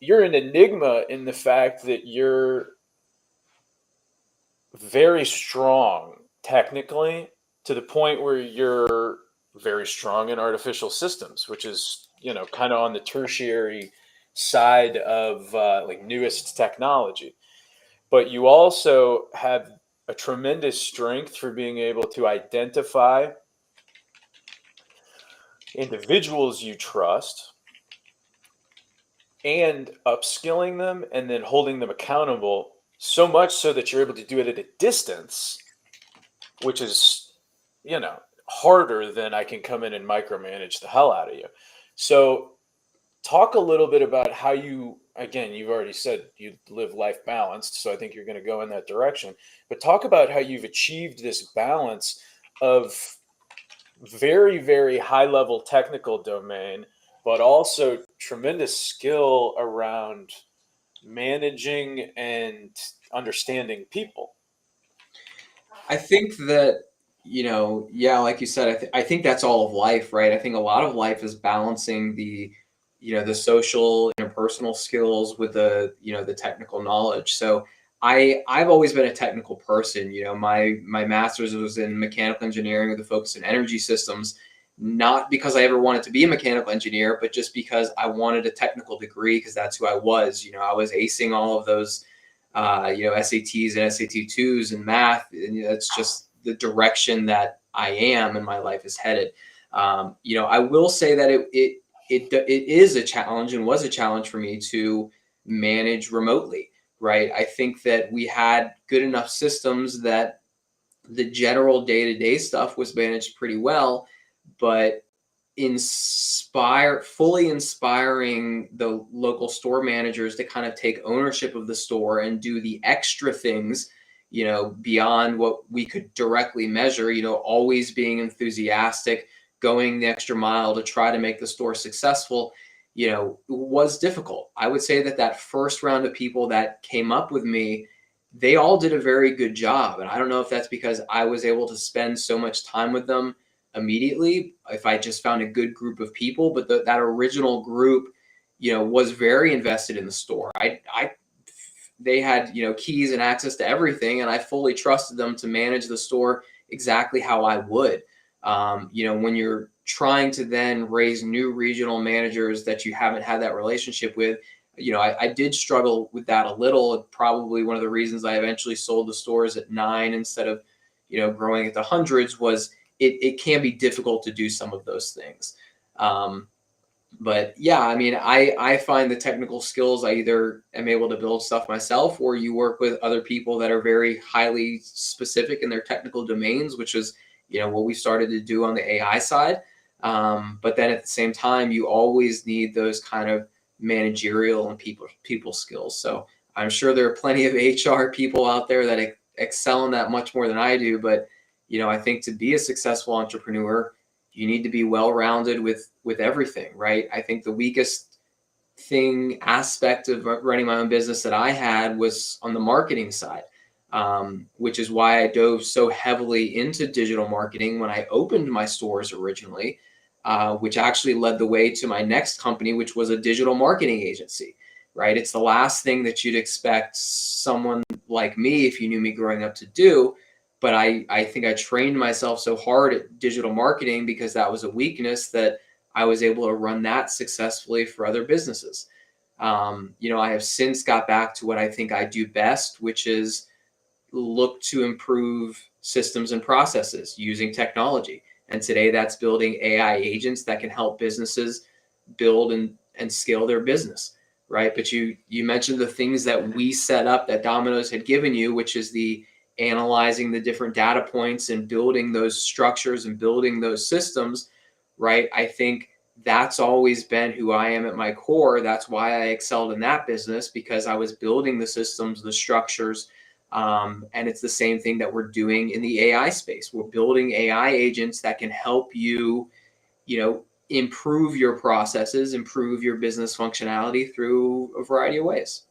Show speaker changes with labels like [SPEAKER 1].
[SPEAKER 1] you're an enigma in the fact that you're very strong technically to the point where you're very strong in artificial systems, which is, kind of on the tertiary side of like newest technology. But you also have a tremendous strength for being able to identify individuals you trust and upskilling them and then holding them accountable, so much so that you're able to do it at a distance, which is, harder than I can come in and micromanage the hell out of you. So talk a little bit about how you, again, you've already said you live life balanced, so I think you're going to go in that direction. But talk about how you've achieved this balance of very, very high level technical domain, but also tremendous skill around managing and understanding people.
[SPEAKER 2] I think that, yeah, like you said, I think that's all of life, right? I think a lot of life is balancing the social, interpersonal skills with the technical knowledge. So I've always been a technical person. My master's was in mechanical engineering with a focus in energy systems, not because I ever wanted to be a mechanical engineer, but just because I wanted a technical degree because that's who I was. I was acing all of those SATs and SAT2s and math, and that's just the direction that I am and my life is headed. I will say that it is a challenge and was a challenge for me to manage remotely, right? I think that we had good enough systems that the general day-to-day stuff was managed pretty well, but fully inspiring the local store managers to kind of take ownership of the store and do the extra things, beyond what we could directly measure, always being enthusiastic, going the extra mile to try to make the store successful, was difficult. I would say that first round of people that came up with me, they all did a very good job. And I don't know if that's because I was able to spend so much time with them immediately, if I just found a good group of people, but that original group, was very invested in the store. They had, keys and access to everything, and I fully trusted them to manage the store exactly how I would. When you're trying to then raise new regional managers that you haven't had that relationship with, I did struggle with that a little. Probably one of the reasons I eventually sold the stores at 9 instead of, growing at the hundreds was it can be difficult to do some of those things. But yeah, I mean, I find the technical skills, I either am able to build stuff myself, or you work with other people that are very highly specific in their technical domains, which is, what we started to do on the AI side. But then at the same time, you always need those kind of managerial and people skills. So I'm sure there are plenty of HR people out there that excel in that much more than I do. But, I think to be a successful entrepreneur, you need to be well-rounded with everything, right? I think the weakest aspect of running my own business that I had was on the marketing side, which is why I dove so heavily into digital marketing when I opened my stores originally, which actually led the way to my next company, which was a digital marketing agency, right? It's the last thing that you'd expect someone like me, if you knew me growing up, to do. But I think I trained myself so hard at digital marketing because that was a weakness that I was able to run that successfully for other businesses. I have since got back to what I think I do best, which is look to improve systems and processes using technology. And today that's building AI agents that can help businesses build and scale their business, right? But you mentioned the things that we set up that Domino's had given you, which is the analyzing the different data points and building those structures and building those systems, right? I think that's always been who I am at my core. That's why I excelled in that business, because I was building the systems, the structures, and it's the same thing that we're doing in the AI space. We're building AI agents that can help you, improve your processes, improve your business functionality through a variety of ways.